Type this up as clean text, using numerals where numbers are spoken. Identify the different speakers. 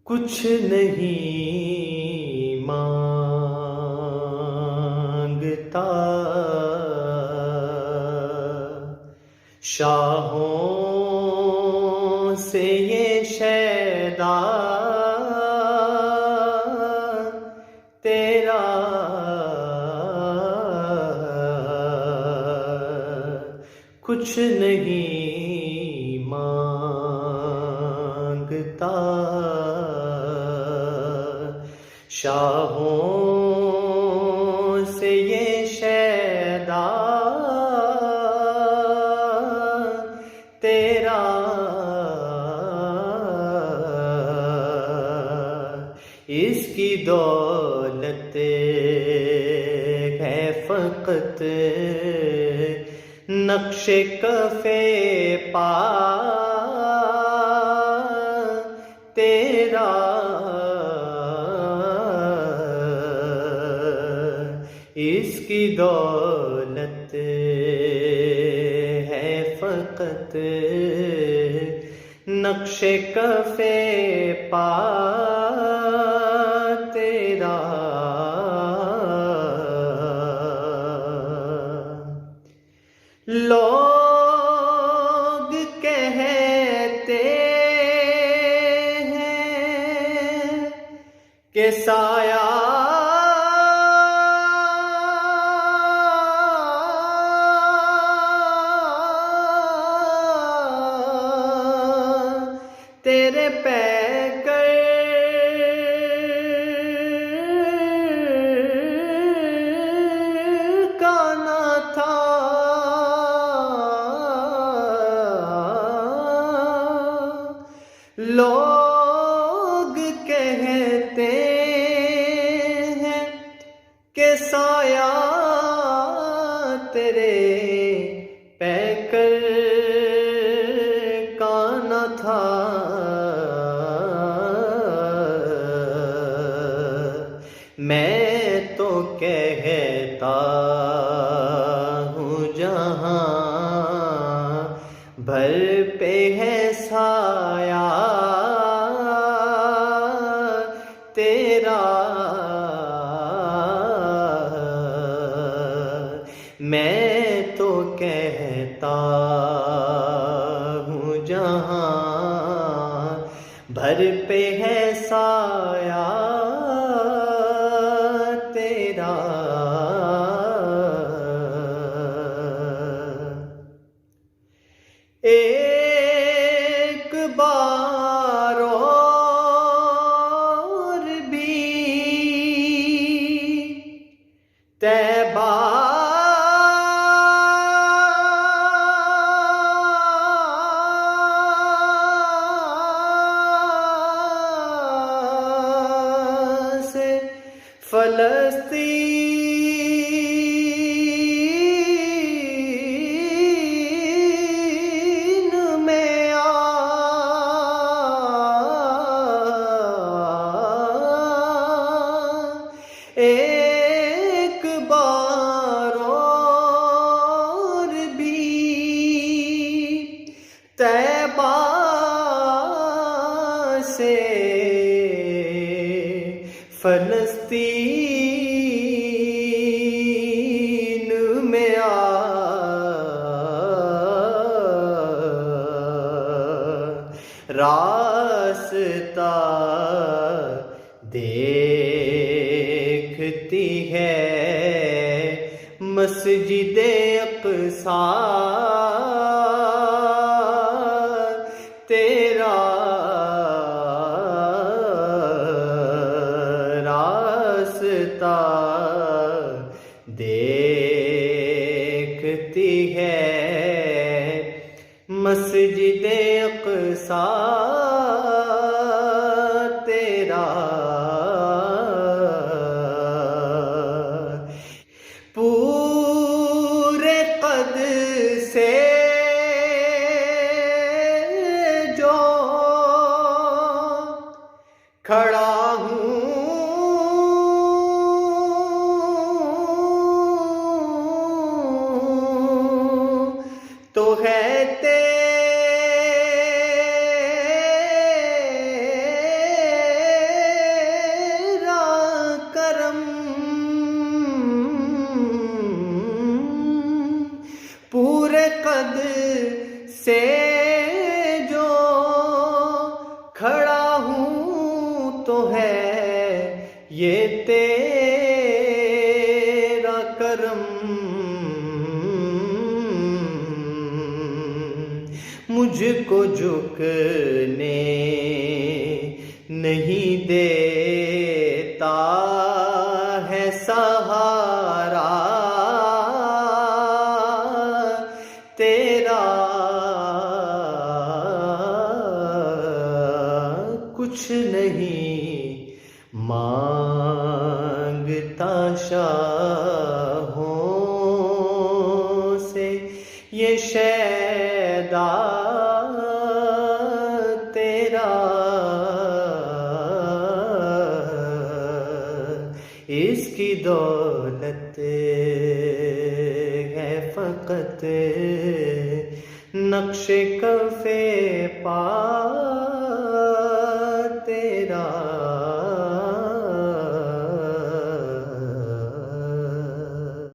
Speaker 1: कुछ नहीं मांगता शाहों से ये शैदा तेरा कुछ नहीं मांगता शाहों से ये शैदा तेरा इसकी दौलत है फकत नक्शे कफे पा तेरा इसकी दौलत है फकत नक्शे कफे पा तेरा लोग कहते हैं कि साया तेरे पैकर का ना था लोग कहते हैं कि साया तेरे पैकर का न था मैं तो कहता हूँ जहाँ भर पे है साया तेरा मैं तो कहता हूँ जहाँ भर पे है साया तेरा एक बार और भी तैबा से फलस्तीन में आ एक बार और भी तैबा से फलस्तीन में आ रास्ता देखती है मस्जिद अक़सा तेरा रास्ता देखती है मस्जिद अक़सा तेरा पूरे कद से जो खड़ा हूँ तो है तेरे खड़ा हूँ तो है ये तेरा करम, मुझको झुकने नहीं देता है सहारा तेरा, कुछ नहीं मांगता शाहों से ये शैदा तेरा, इसकी दौलत है फकत नक्शे कफे पा तेरा।